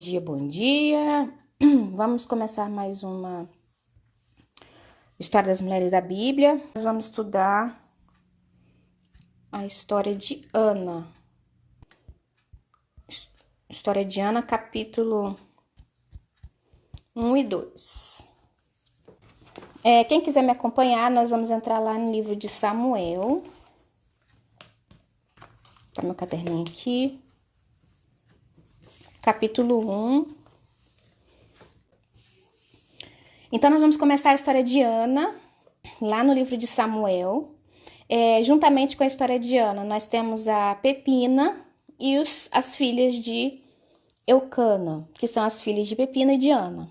Bom dia. Vamos começar mais uma História das Mulheres da Bíblia. Nós vamos estudar a história de Ana. História de Ana, capítulo 1 e 2. Quem quiser me acompanhar, nós vamos entrar lá no livro de Samuel. Tá meu caderninho aqui. Capítulo 1. Então, nós vamos começar a história de Ana, lá no livro de Samuel. Juntamente com a história de Ana, nós temos a Pepina e as filhas de Eucana, que são as filhas de Pepina e de Ana,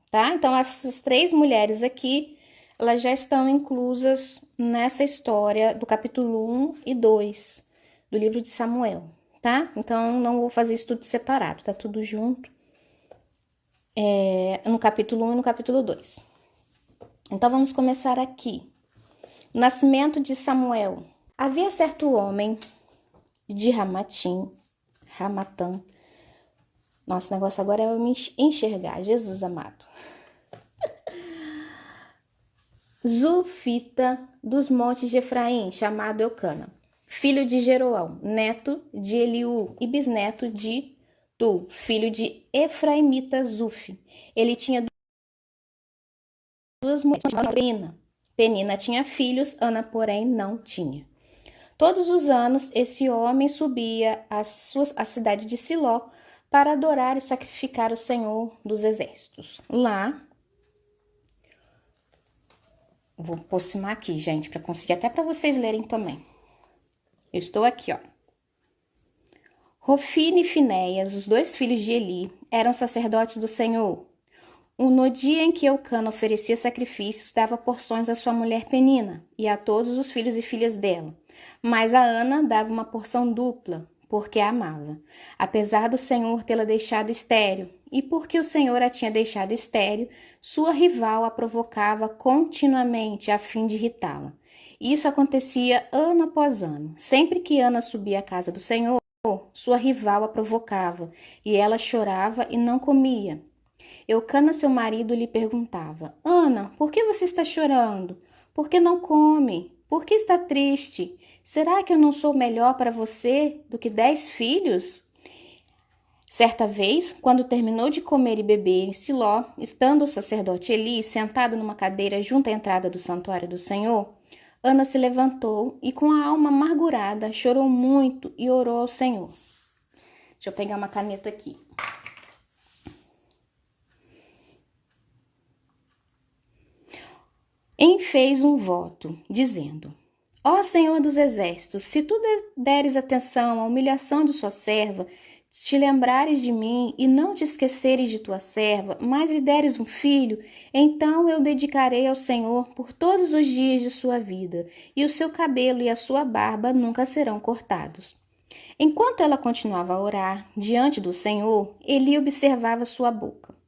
tá? Então, essas três mulheres aqui, elas já estão inclusas nessa história do capítulo 1 e 2 do livro de Samuel, tá? Então, não vou fazer isso tudo separado, tá tudo junto. No capítulo 1 e no capítulo 2. Então, vamos começar aqui. Nascimento de Samuel. Havia certo homem de Ramatã. Nossa, o negócio agora é eu me enxergar, Jesus amado. Zufita dos montes de Efraim, chamado Eucana, filho de Jeroão, neto de Eliú e bisneto de Tu, filho de Efraimita Zuf. Ele tinha duas mulheres, Penina tinha filhos, Ana, porém, não tinha. Todos os anos, esse homem subia à cidade de Siló para adorar e sacrificar o Senhor dos Exércitos. Lá, vou aproximar aqui, gente, para conseguir até para vocês lerem também. Eu estou aqui, ó. Rofine e Finéias, os dois filhos de Eli, eram sacerdotes do Senhor. No dia em que Eucana oferecia sacrifícios, dava porções à sua mulher Penina e a todos os filhos e filhas dela. Mas a Ana dava uma porção dupla, porque a amava, apesar do Senhor tê-la deixado estéril. E porque o Senhor a tinha deixado estéril, sua rival a provocava continuamente a fim de irritá-la. Isso acontecia ano após ano. Sempre que Ana subia à casa do Senhor, sua rival a provocava, e ela chorava e não comia. Eucana, seu marido, lhe perguntava: Ana, por que você está chorando? Por que não come? Por que está triste? Será que eu não sou melhor para você do que 10 filhos? Certa vez, quando terminou de comer e beber em Siló, estando o sacerdote Eli sentado numa cadeira junto à entrada do santuário do Senhor, Ana se levantou e, com a alma amargurada, chorou muito e orou ao Senhor. Deixa eu pegar uma caneta aqui. Fez um voto, dizendo: Ó Senhor dos Exércitos, se tu deres atenção à humilhação de sua serva, te lembrares de mim e não te esqueceres de tua serva, mas lhe deres um filho, então eu dedicarei ao Senhor por todos os dias de sua vida, e o seu cabelo e a sua barba nunca serão cortados. Enquanto ela continuava a orar diante do Senhor, Eli observava sua boca.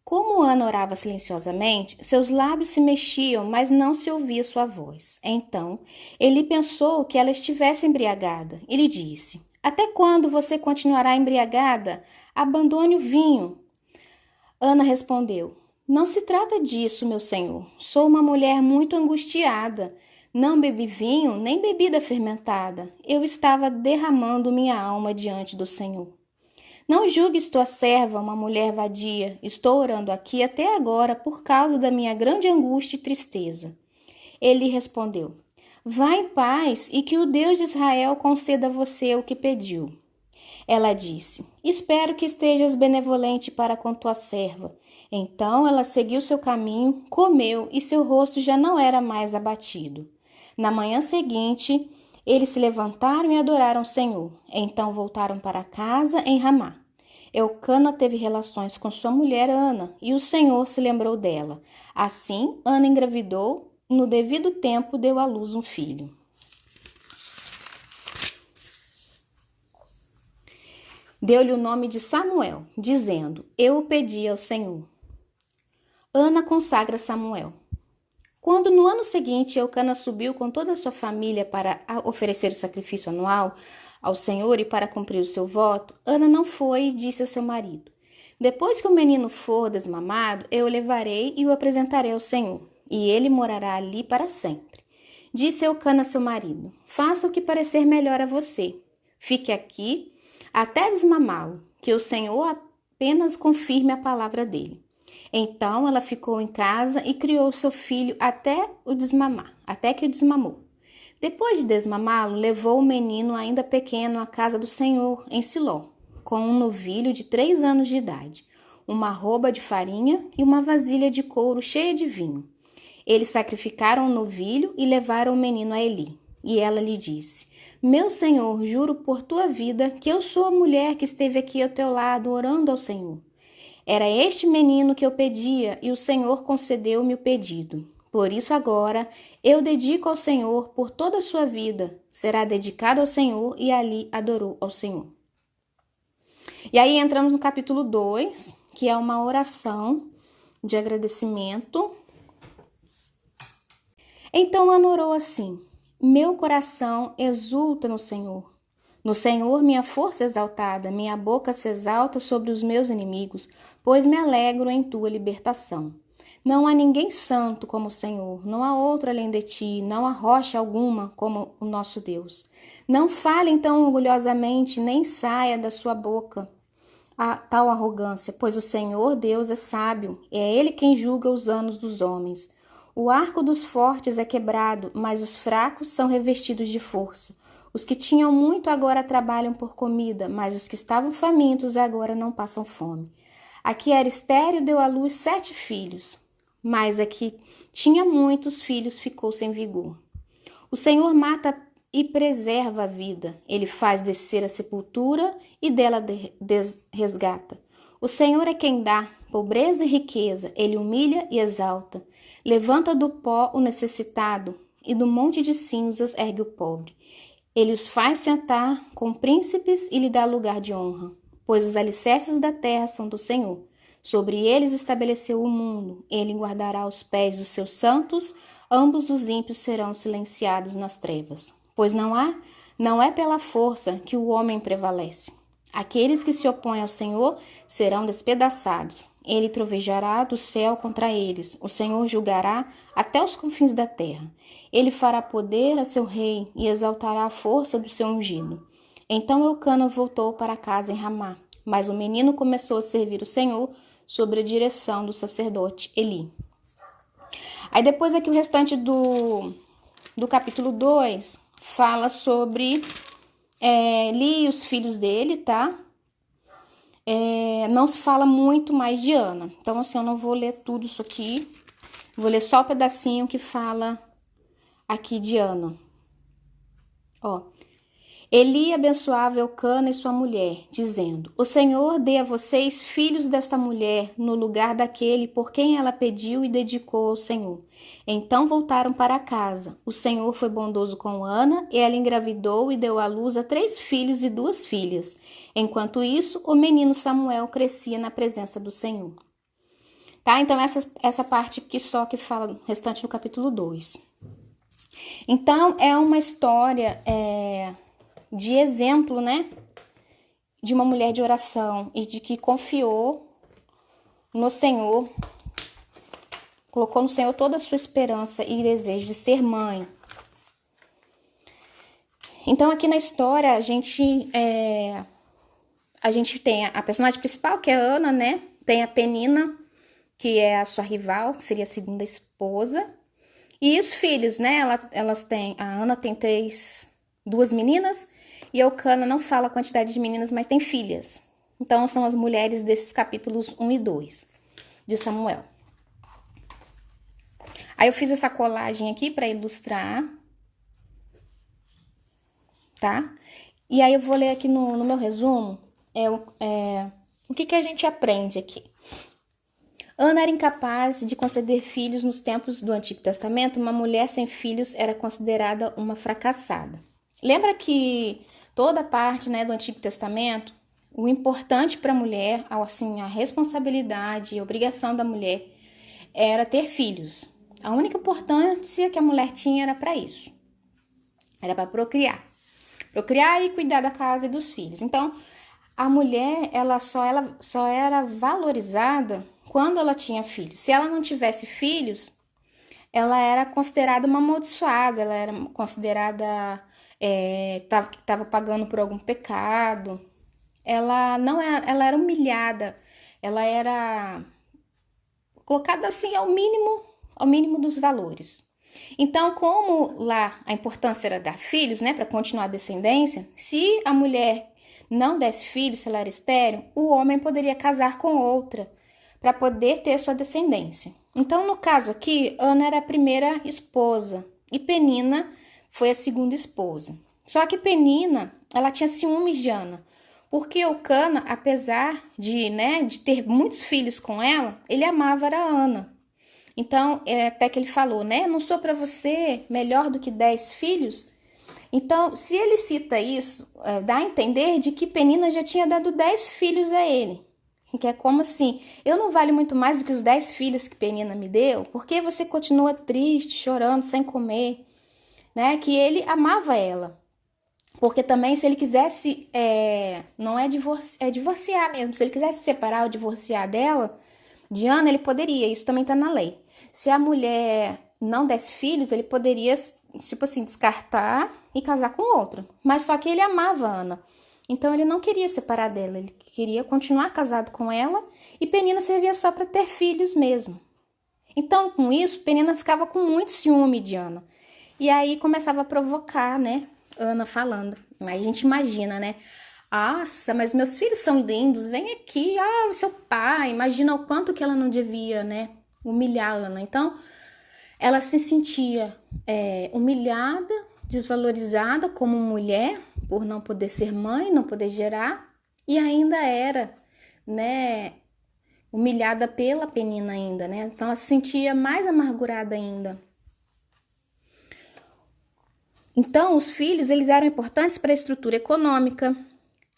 Como Ana orava silenciosamente, seus lábios se mexiam, mas não se ouvia sua voz. Então, Eli pensou que ela estivesse embriagada e lhe disse: Até quando você continuará embriagada? Abandone o vinho. Ana respondeu: Não se trata disso, meu senhor. Sou uma mulher muito angustiada. Não bebi vinho, nem bebida fermentada. Eu estava derramando minha alma diante do Senhor. Não julgues tua serva uma mulher vadia. Estou orando aqui até agora por causa da minha grande angústia e tristeza. Ele respondeu: Vá em paz e que o Deus de Israel conceda a você o que pediu. Ela disse: Espero que estejas benevolente para com tua serva. Então ela seguiu seu caminho, comeu e seu rosto já não era mais abatido. Na manhã seguinte, eles se levantaram e adoraram o Senhor. Então voltaram para casa em Ramá. Eucana teve relações com sua mulher Ana, e o Senhor se lembrou dela. Assim, Ana engravidou, no devido tempo deu à luz um filho. Deu-lhe o nome de Samuel, dizendo: Eu o pedi ao Senhor. Ana consagra Samuel. Quando no ano seguinte Eucana subiu com toda a sua família para oferecer o sacrifício anual ao Senhor e para cumprir o seu voto, Ana não foi e disse ao seu marido: depois que o menino for desmamado, eu o levarei e o apresentarei ao Senhor, e ele morará ali para sempre. Disse Eucana a seu marido: faça o que parecer melhor a você. Fique aqui até desmamá-lo, que o Senhor apenas confirme a palavra dele. Então ela ficou em casa e criou seu filho até que o desmamou. Depois de desmamá-lo, levou o menino ainda pequeno à casa do Senhor, em Siló, com um novilho de 3 anos de idade, uma arroba de farinha e uma vasilha de couro cheia de vinho. Eles sacrificaram o novilho e levaram o menino a Eli. E ela lhe disse: meu senhor, juro por tua vida que eu sou a mulher que esteve aqui ao teu lado orando ao Senhor. Era este menino que eu pedia e o Senhor concedeu-me o pedido. Por isso agora eu dedico ao Senhor por toda a sua vida. Será dedicado ao Senhor, e ali adorou ao Senhor. E aí entramos no capítulo 2, que é uma oração de agradecimento. Então Ana orou assim: meu coração exulta no Senhor. No Senhor minha força é exaltada, minha boca se exalta sobre os meus inimigos, pois me alegro em tua libertação. Não há ninguém santo como o Senhor, não há outro além de ti, não há rocha alguma como o nosso Deus. Não fale então orgulhosamente, nem saia da sua boca a tal arrogância, pois o Senhor Deus é sábio, é Ele quem julga os anos dos homens. O arco dos fortes é quebrado, mas os fracos são revestidos de força. Os que tinham muito agora trabalham por comida, mas os que estavam famintos agora não passam fome. A que era estéril deu à luz 7 filhos, mas a que tinha muitos filhos ficou sem vigor. O Senhor mata e preserva a vida. Ele faz descer a sepultura e dela resgata. O Senhor é quem dá pobreza e riqueza. Ele humilha e exalta. Levanta do pó o necessitado e do monte de cinzas ergue o pobre. Ele os faz sentar com príncipes e lhe dá lugar de honra, pois os alicerces da terra são do Senhor. Sobre eles estabeleceu o mundo. Ele guardará os pés dos seus santos. Ambos os ímpios serão silenciados nas trevas. Pois não é pela força que o homem prevalece. Aqueles que se opõem ao Senhor serão despedaçados. Ele trovejará do céu contra eles. O Senhor julgará até os confins da terra. Ele fará poder a seu rei e exaltará a força do seu ungido. Então Eucana voltou para casa em Ramá, mas o menino começou a servir o Senhor sob a direção do sacerdote Eli. Aí depois aqui o restante do capítulo 2 fala sobre Eli e os filhos dele, tá? Não se fala muito mais de Ana. Então, assim, eu não vou ler tudo isso aqui. Vou ler só o pedacinho que fala aqui de Ana. Ó. Eli abençoava Eucana e sua mulher, dizendo: o Senhor dê a vocês filhos desta mulher no lugar daquele por quem ela pediu e dedicou ao Senhor. Então voltaram para casa. O Senhor foi bondoso com Ana, e ela engravidou e deu à luz a 3 filhos e 2 filhas. Enquanto isso, o menino Samuel crescia na presença do Senhor. Tá? Então essa parte aqui só que fala o restante do capítulo 2. Então é uma história de exemplo, né, de uma mulher de oração e de que confiou no Senhor, colocou no Senhor toda a sua esperança e desejo de ser mãe. Então aqui na história a gente tem a personagem principal, que é a Ana, né, tem a Penina, que é a sua rival, que seria a segunda esposa, e os filhos, né, elas têm, a Ana tem 2 meninas, e Eucana não fala a quantidade de meninas, mas tem filhas. Então, são as mulheres desses capítulos 1 e 2 de Samuel. Aí eu fiz essa colagem aqui para ilustrar, tá? E aí eu vou ler aqui no meu resumo o que a gente aprende aqui. Ana era incapaz de conceder filhos nos tempos do Antigo Testamento. Uma mulher sem filhos era considerada uma fracassada. Lembra que toda a parte, né, do Antigo Testamento, o importante para a mulher, assim, a responsabilidade e a obrigação da mulher era ter filhos. A única importância que a mulher tinha era para isso. Era para procriar. procriar e cuidar da casa e dos filhos. Então, a mulher, ela só era valorizada quando ela tinha filhos. Se ela não tivesse filhos, ela era considerada uma amaldiçoada, ela era considerada estava pagando por algum pecado. Ela não era, ela era humilhada, ela era colocada assim ao mínimo dos valores. Então, como lá a importância era dar filhos, né, para continuar a descendência, se a mulher não desse filhos, se ela era estéril, o homem poderia casar com outra para poder ter sua descendência. Então, no caso aqui, Ana era a primeira esposa e Penina foi a segunda esposa. Só que Penina, ela tinha ciúmes de Ana, porque Eucana, apesar de ter muitos filhos com ela, ele amava a Ana. Então, até que ele falou, né? Não sou para você melhor do que 10 filhos? Então, se ele cita isso, dá a entender de que Penina já tinha dado 10 filhos a ele. Que é como assim, eu não valho muito mais do que os 10 filhos que Penina me deu? Porque você continua triste, chorando, sem comer, né? Que ele amava ela. Porque também, se ele quisesse, não é divorciar mesmo, se ele quisesse separar ou divorciar dela, de Ana, ele poderia, isso também tá na lei. Se a mulher não desse filhos, ele poderia, tipo assim, descartar e casar com outra. Mas só que ele amava a Ana. Então ele não queria separar dela, ele queria continuar casado com ela e Penina servia só para ter filhos mesmo. Então, com isso, Penina ficava com muito ciúme de Ana. E aí começava a provocar, né? Ana falando. Aí a gente imagina, né? Nossa, mas meus filhos são lindos, vem aqui, o seu pai, imagina o quanto que ela não devia, né, humilhar a Ana. Então, ela se sentia humilhada, desvalorizada como mulher, por não poder ser mãe, não poder gerar, e ainda era, né, humilhada pela Penina ainda, né, então ela se sentia mais amargurada ainda. Então, os filhos, eles eram importantes para a estrutura econômica,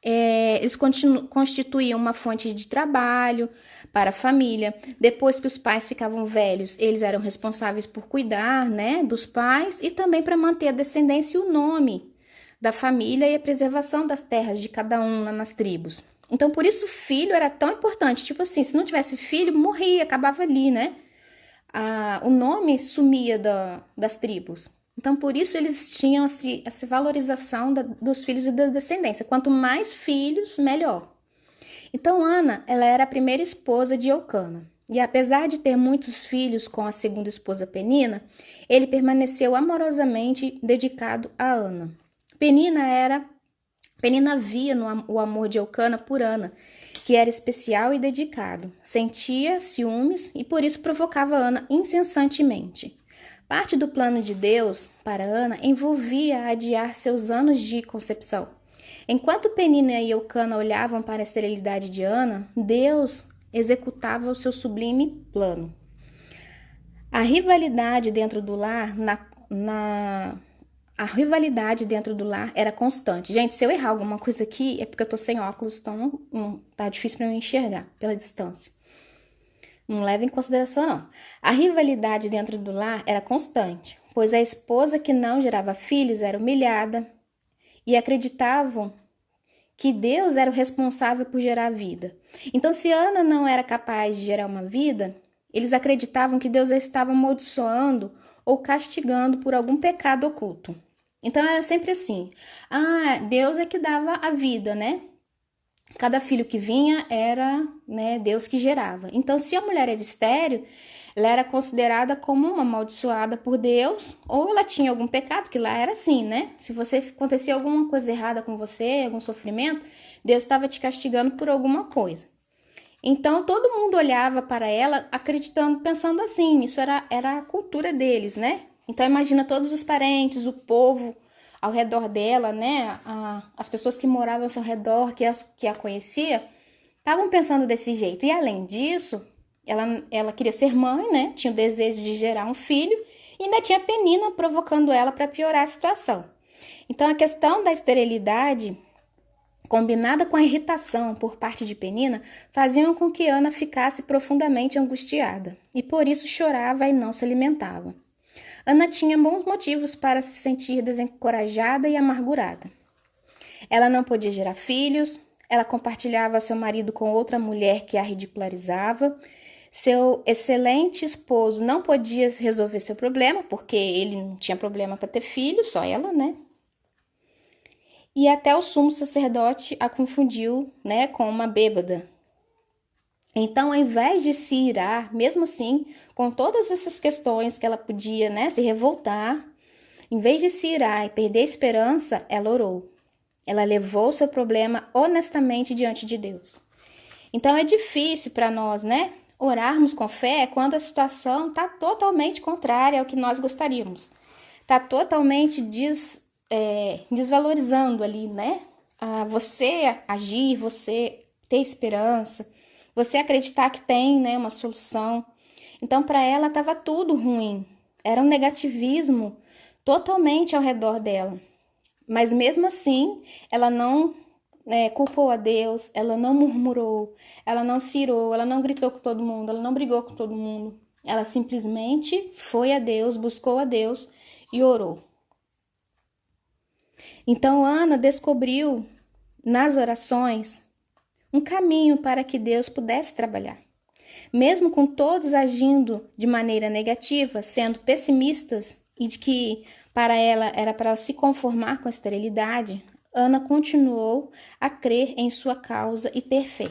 eles constituíam uma fonte de trabalho para a família. Depois que os pais ficavam velhos, eles eram responsáveis por cuidar, né, dos pais e também para manter a descendência e o nome da família e a preservação das terras de cada um nas tribos. Então, por isso o filho era tão importante. Tipo assim, se não tivesse filho, morria, acabava ali, né? O nome sumia das tribos. Então, por isso eles tinham essa valorização dos filhos e da descendência. Quanto mais filhos, melhor. Então, Ana, ela era a primeira esposa de Eucana. E apesar de ter muitos filhos com a segunda esposa Penina, ele permaneceu amorosamente dedicado a Ana. Penina via o amor de Eucana por Ana, que era especial e dedicado. Sentia ciúmes e por isso provocava Ana incessantemente. Parte do plano de Deus para Ana envolvia adiar seus anos de concepção. Enquanto Penina e Eucana olhavam para a esterilidade de Ana, Deus executava o seu sublime plano. A rivalidade dentro do lar a rivalidade dentro do lar era constante. Gente, se eu errar alguma coisa aqui, é porque eu tô sem óculos, então tá difícil para eu enxergar pela distância. Não leva em consideração, não. A rivalidade dentro do lar era constante, pois a esposa que não gerava filhos era humilhada e acreditavam que Deus era o responsável por gerar vida. Então, se Ana não era capaz de gerar uma vida, eles acreditavam que Deus a estava amaldiçoando ou castigando por algum pecado oculto. Então, era sempre assim. Deus é que dava a vida, né? Cada filho que vinha era, né, Deus que gerava. Então, se a mulher era estéril, ela era considerada como uma amaldiçoada por Deus, ou ela tinha algum pecado, que lá era assim, né? Se acontecia alguma coisa errada com você, algum sofrimento, Deus estava te castigando por alguma coisa. Então, todo mundo olhava para ela acreditando, pensando assim, isso era a cultura deles, né? Então, imagina todos os parentes, o povo ao redor dela, né? As pessoas que moravam ao seu redor, que a conhecia, estavam pensando desse jeito. E além disso, ela queria ser mãe, né? Tinha o desejo de gerar um filho e ainda tinha Penina provocando ela para piorar a situação. Então, a questão da esterilidade, combinada com a irritação por parte de Penina, faziam com que Ana ficasse profundamente angustiada e por isso chorava e não se alimentava. Ana tinha bons motivos para se sentir desencorajada e amargurada. Ela não podia gerar filhos, ela compartilhava seu marido com outra mulher que a ridicularizava. Seu excelente esposo não podia resolver seu problema, porque ele não tinha problema para ter filho, só ela, né? E até o sumo sacerdote a confundiu, né, com uma bêbada. Então, ao invés de se irar, mesmo assim, com todas essas questões que ela podia, né, se revoltar, em vez de se irar e perder a esperança, ela orou. Ela levou o seu problema honestamente diante de Deus. Então, é difícil para nós, né, orarmos com fé quando a situação está totalmente contrária ao que nós gostaríamos. Está totalmente desvalorizando ali, né? Você agir, você ter esperança, você acreditar que tem, né, uma solução. Então, para ela, estava tudo ruim. Era um negativismo totalmente ao redor dela. Mas mesmo assim, ela não culpou a Deus, ela não murmurou, ela não se irou, ela não gritou com todo mundo, ela não brigou com todo mundo. Ela simplesmente foi a Deus, buscou a Deus e orou. Então, Ana descobriu nas orações um caminho para que Deus pudesse trabalhar. Mesmo com todos agindo de maneira negativa, sendo pessimistas e de que para ela era para se conformar com a esterilidade, Ana continuou a crer em sua causa e ter fé.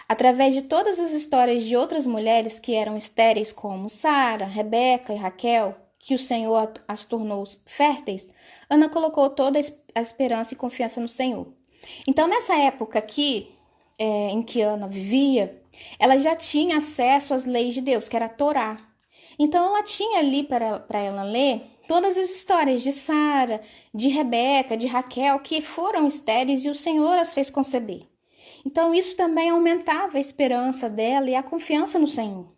Através de todas as histórias de outras mulheres que eram estéreis, como Sara, Rebeca e Raquel, que o Senhor as tornou férteis, Ana colocou toda a esperança e confiança no Senhor. Então, nessa época aqui, em que Ana vivia, ela já tinha acesso às leis de Deus, que era a Torá. Então, ela tinha ali para ela ler todas as histórias de Sara, de Rebeca, de Raquel, que foram estéreis e o Senhor as fez conceber. Então, isso também aumentava a esperança dela e a confiança no Senhor.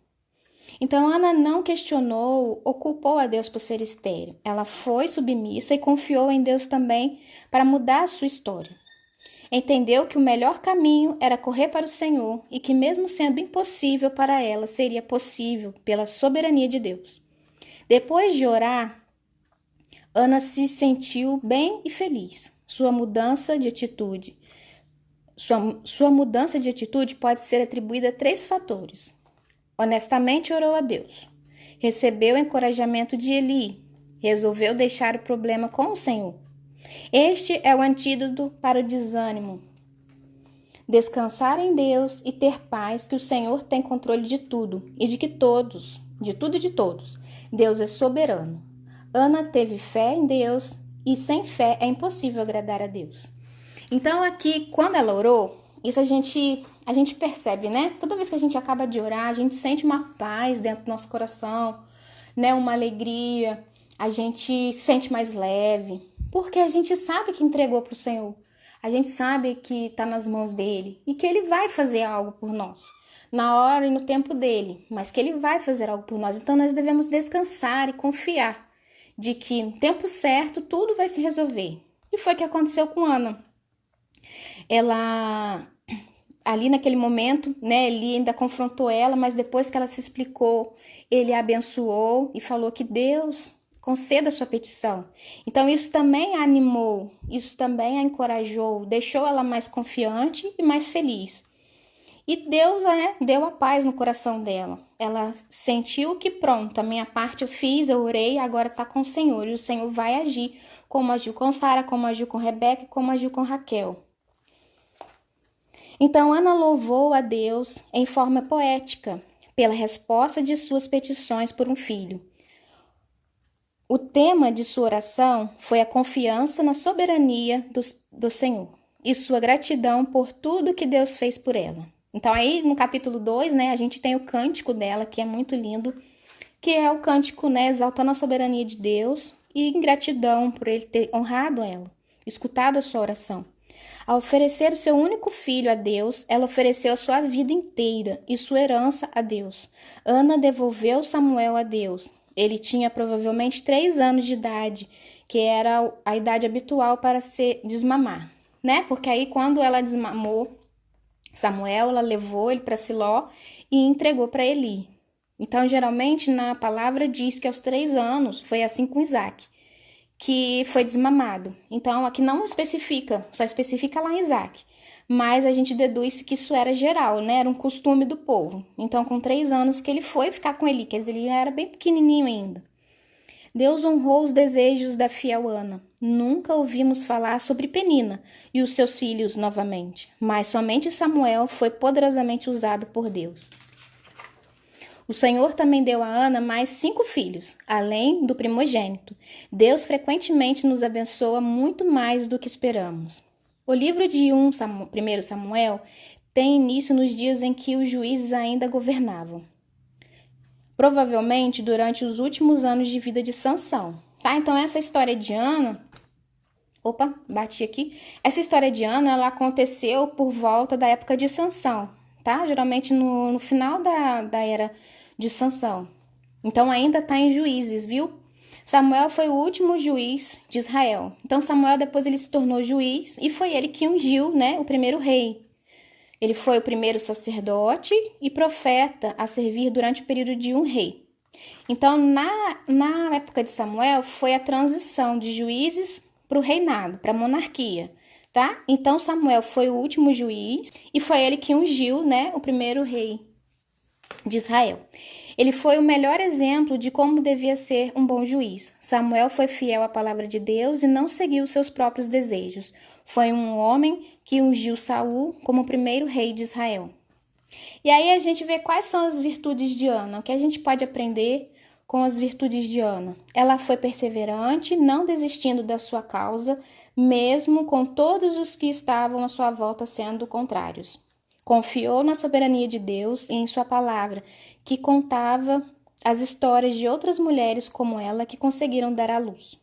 Então, Ana não questionou ou culpou a Deus por ser estéril. Ela foi submissa e confiou em Deus também para mudar a sua história. Entendeu que o melhor caminho era correr para o Senhor e que, mesmo sendo impossível para ela, seria possível pela soberania de Deus. Depois de orar, Ana se sentiu bem e feliz. Sua mudança de atitude pode ser atribuída a 3 fatores. Honestamente orou a Deus. Recebeu o encorajamento de Eli. Resolveu deixar o problema com o Senhor. Este é o antídoto para o desânimo. Descansar em Deus e ter paz, que o Senhor tem controle de tudo e de tudo e de todos. Deus é soberano. Ana teve fé em Deus e sem fé é impossível agradar a Deus. Então aqui, quando ela orou, isso a gente percebe, né? Toda vez que a gente acaba de orar, a gente sente uma paz dentro do nosso coração, né? Uma alegria, a gente se sente mais leve, porque a gente sabe que entregou para o Senhor. A gente sabe que está nas mãos dele e que ele vai fazer algo por nós, na hora e no tempo dele, mas que ele vai fazer algo por nós. Então nós devemos descansar e confiar de que no tempo certo tudo vai se resolver. E foi o que aconteceu com Ana. Ela, ali naquele momento, né, ele ainda confrontou ela, mas depois que ela se explicou, ele a abençoou e falou que Deus conceda a sua petição. Então isso também a animou, isso também a encorajou, deixou ela mais confiante e mais feliz. E Deus deu a paz no coração dela. Ela sentiu que pronto, a minha parte eu fiz, eu orei, agora está com o Senhor. E o Senhor vai agir, como agiu com Sara, como agiu com Rebeca, como agiu com Raquel. Então Ana louvou a Deus em forma poética, pela resposta de suas petições por um filho. O tema de sua oração foi a confiança na soberania do Senhor e sua gratidão por tudo que Deus fez por ela. Então aí no capítulo 2, né, a gente tem o cântico dela, que é muito lindo, que é o cântico, né, exaltando a soberania de Deus e em gratidão por ele ter honrado ela, escutado a sua oração. Ao oferecer o seu único filho a Deus, ela ofereceu a sua vida inteira e sua herança a Deus. Ana devolveu Samuel a Deus. Ele tinha provavelmente 3 anos de idade, que era a idade habitual para se desmamar, né? Porque aí quando ela desmamou Samuel, ela levou ele para Siló e entregou para Eli. Então, geralmente, na palavra diz que aos 3 anos, foi assim com Isaac, que foi desmamado. Então, aqui não especifica, só especifica lá em Isaac. Mas a gente deduz que isso era geral, né? Era um costume do povo. Então, com 3 anos que ele foi ficar com Eli, quer dizer, ele era bem pequenininho ainda. Deus honrou os desejos da fiel Ana. Nunca ouvimos falar sobre Penina e os seus filhos novamente, mas somente Samuel foi poderosamente usado por Deus. O Senhor também deu a Ana mais 5 filhos, além do primogênito. Deus frequentemente nos abençoa muito mais do que esperamos. O livro de 1 Samuel tem início nos dias em que os juízes ainda governavam. Provavelmente durante os últimos anos de vida de Sansão. Tá? Então essa história de Ana... Opa, bati aqui. Essa história de Ana, ela aconteceu por volta da época de Sansão, tá? Geralmente no final da era de Sansão. Então ainda tá em Juízes, viu? Samuel foi o último juiz de Israel. Então Samuel depois ele se tornou juiz e foi ele que ungiu, né, o primeiro rei. Ele foi o primeiro sacerdote e profeta a servir durante o período de um rei. Então, na época de Samuel, foi a transição de juízes para o reinado, para a monarquia, tá? Então, Samuel foi o último juiz e foi ele que ungiu, né, o primeiro rei de Israel. Ele foi o melhor exemplo de como devia ser um bom juiz. Samuel foi fiel à palavra de Deus e não seguiu seus próprios desejos. Foi um homem que ungiu Saul como o primeiro rei de Israel. E aí a gente vê quais são as virtudes de Ana, o que a gente pode aprender com as virtudes de Ana. Ela foi perseverante, não desistindo da sua causa, mesmo com todos os que estavam à sua volta sendo contrários. Confiou na soberania de Deus e em sua palavra, que contava as histórias de outras mulheres como ela que conseguiram dar à luz.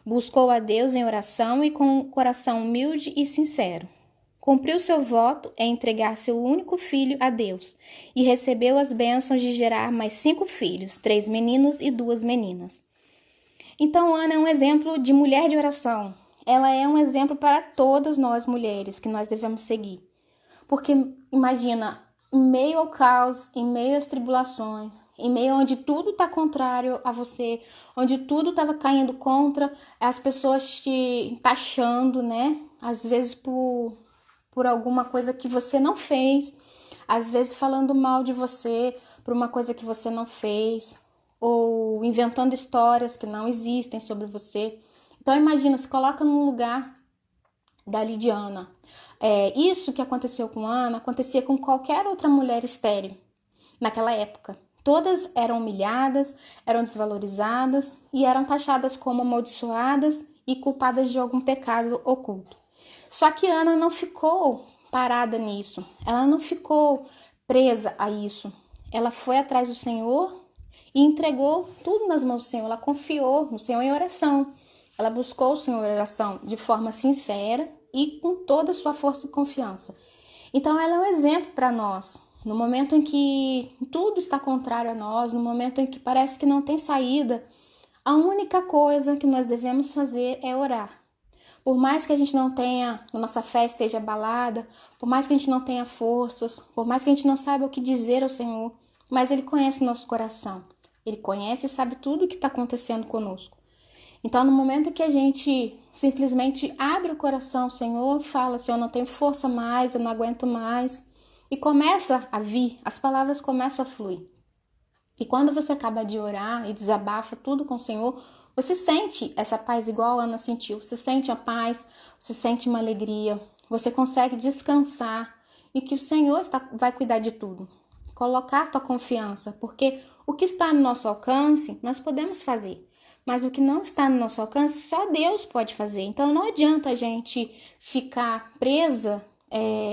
Buscou a Deus em oração e com um coração humilde e sincero. Cumpriu seu voto em entregar seu único filho a Deus e recebeu as bênçãos de gerar mais 5 filhos, 3 meninos e 2 meninas. Então, Ana é um exemplo de mulher de oração. Ela é um exemplo para todas nós mulheres que nós devemos seguir. Porque, imagina, em meio ao caos, em meio às tribulações, em meio onde tudo está contrário a você, onde tudo estava caindo contra, as pessoas te taxando, né? Às vezes por alguma coisa que você não fez, às vezes falando mal de você por uma coisa que você não fez, ou inventando histórias que não existem sobre você. Então imagina, se coloca no lugar da Lidiana. Isso que aconteceu com Ana acontecia com qualquer outra mulher estéril naquela época. Todas eram humilhadas, eram desvalorizadas e eram taxadas como amaldiçoadas e culpadas de algum pecado oculto. Só que Ana não ficou parada nisso, ela não ficou presa a isso. Ela foi atrás do Senhor e entregou tudo nas mãos do Senhor. Ela confiou no Senhor em oração. Ela buscou o Senhor em oração de forma sincera e com toda a sua força e confiança. Então ela é um exemplo para nós. No momento em que tudo está contrário a nós, no momento em que parece que não tem saída, a única coisa que nós devemos fazer é orar. Por mais que a gente não tenha, a nossa fé esteja abalada, por mais que a gente não tenha forças, por mais que a gente não saiba o que dizer ao Senhor, mas Ele conhece o nosso coração. Ele conhece e sabe tudo o que está acontecendo conosco. Então, no momento que a gente simplesmente abre o coração ao Senhor, fala, Senhor, eu não tenho força mais, eu não aguento mais, e começa a vir, as palavras começam a fluir. E quando você acaba de orar e desabafa tudo com o Senhor, você sente essa paz igual a Ana sentiu. Você sente a paz, você sente uma alegria, você consegue descansar e que o Senhor vai cuidar de tudo. Colocar tua confiança, porque o que está no nosso alcance, nós podemos fazer. Mas o que não está no nosso alcance, só Deus pode fazer. Então não adianta a gente ficar presa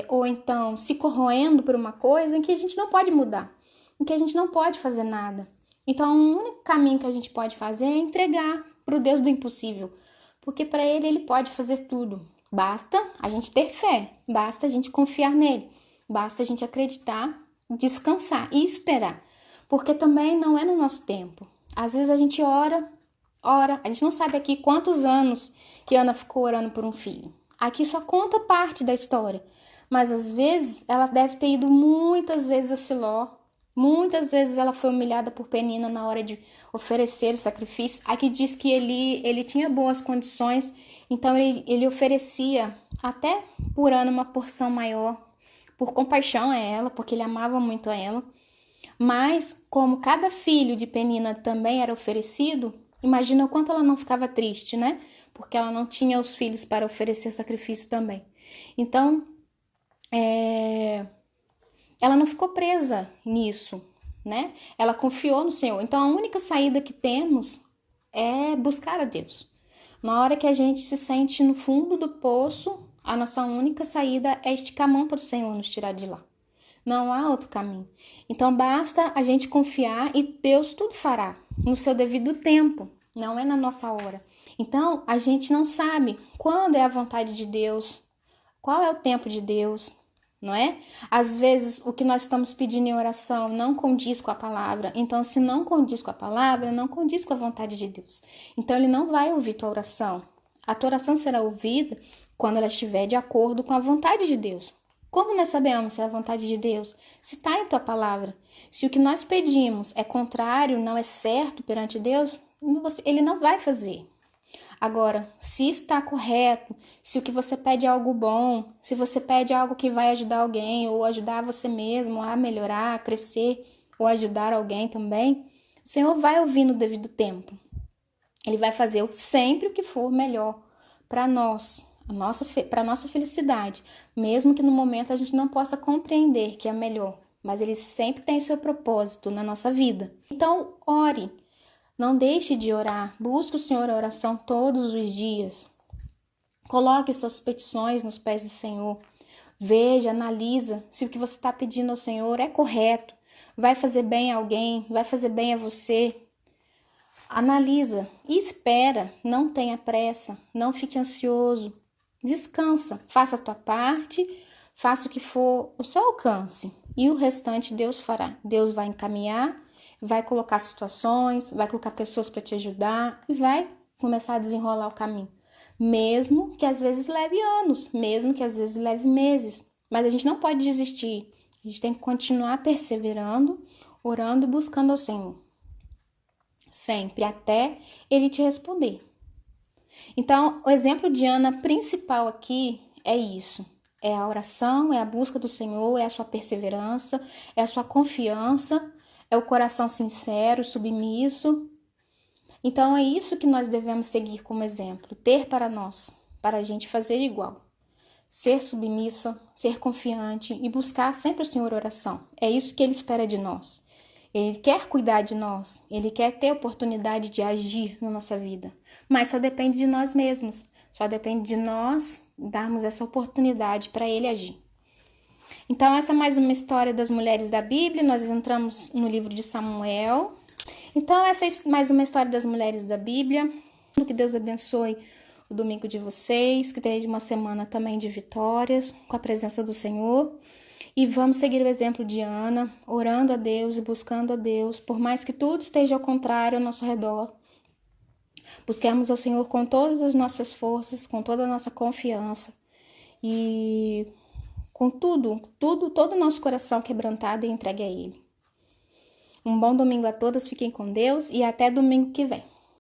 ou então se corroendo por uma coisa em que a gente não pode mudar, em que a gente não pode fazer nada. Então, o único caminho que a gente pode fazer é entregar para o Deus do impossível, porque para Ele pode fazer tudo. Basta a gente ter fé, basta a gente confiar nele, basta a gente acreditar, descansar e esperar, porque também não é no nosso tempo. Às vezes a gente ora, a gente não sabe aqui quantos anos que Ana ficou orando por um filho. Aqui só conta parte da história, mas às vezes ela deve ter ido muitas vezes a Siló, Muitas vezes ela foi humilhada por Penina na hora de oferecer o sacrifício. Aqui diz que ele tinha boas condições, então ele oferecia até por ano uma porção maior, por compaixão a ela, porque ele amava muito a ela. Mas, como cada filho de Penina também era oferecido, imagina o quanto ela não ficava triste, né? Porque ela não tinha os filhos para oferecer sacrifício também. Então, ela não ficou presa nisso, né? Ela confiou no Senhor. Então, a única saída que temos é buscar a Deus. Na hora que a gente se sente no fundo do poço, a nossa única saída é esticar a mão para o Senhor nos tirar de lá. Não há outro caminho. Então, basta a gente confiar e Deus tudo fará no seu devido tempo, não é na nossa hora. Então, a gente não sabe quando é a vontade de Deus, qual é o tempo de Deus, não é? Às vezes, o que nós estamos pedindo em oração não condiz com a palavra. Então, se não condiz com a palavra, não condiz com a vontade de Deus. Então, ele não vai ouvir tua oração. A tua oração será ouvida quando ela estiver de acordo com a vontade de Deus. Como nós sabemos se é a vontade de Deus? Se está em tua palavra. Se o que nós pedimos é contrário, não é certo perante Deus, ele não vai fazer. Agora, se está correto, se o que você pede é algo bom, se você pede algo que vai ajudar alguém, ou ajudar você mesmo a melhorar, a crescer, ou ajudar alguém também, o Senhor vai ouvir no devido tempo. Ele vai fazer sempre o que for melhor para nós, para a nossa felicidade, mesmo que no momento a gente não possa compreender que é melhor, mas ele sempre tem o seu propósito na nossa vida. Então, ore. Não deixe de orar, busque o Senhor a oração todos os dias. Coloque suas petições nos pés do Senhor. Veja, analisa se o que você está pedindo ao Senhor é correto, vai fazer bem a alguém, vai fazer bem a você. Analisa e espera, não tenha pressa, não fique ansioso. Descansa, faça a tua parte, faça o que for o seu alcance e o restante Deus fará. Deus vai encaminhar, vai colocar situações, vai colocar pessoas para te ajudar e vai começar a desenrolar o caminho. Mesmo que às vezes leve anos, mesmo que às vezes leve meses. Mas a gente não pode desistir. A gente tem que continuar perseverando, orando e buscando ao Senhor. Sempre, até Ele te responder. Então, o exemplo de Ana principal aqui é isso. É a oração, é a busca do Senhor, é a sua perseverança, é a sua confiança, é o coração sincero, submisso. Então, é isso que nós devemos seguir como exemplo, ter para nós, para a gente fazer igual. Ser submissa, ser confiante e buscar sempre o Senhor oração. É isso que Ele espera de nós. Ele quer cuidar de nós, Ele quer ter oportunidade de agir na nossa vida. Mas só depende de nós mesmos, só depende de nós darmos essa oportunidade para Ele agir. Então, essa é mais uma história das mulheres da Bíblia. Nós entramos no livro de Samuel. Então, essa é mais uma história das mulheres da Bíblia. Que Deus abençoe o domingo de vocês, que tenha uma semana também de vitórias, com a presença do Senhor. E vamos seguir o exemplo de Ana, orando a Deus e buscando a Deus, por mais que tudo esteja ao contrário ao nosso redor. Busquemos ao Senhor com todas as nossas forças, com toda a nossa confiança e com todo o nosso coração quebrantado e entregue a Ele. Um bom domingo a todas, fiquem com Deus e até domingo que vem.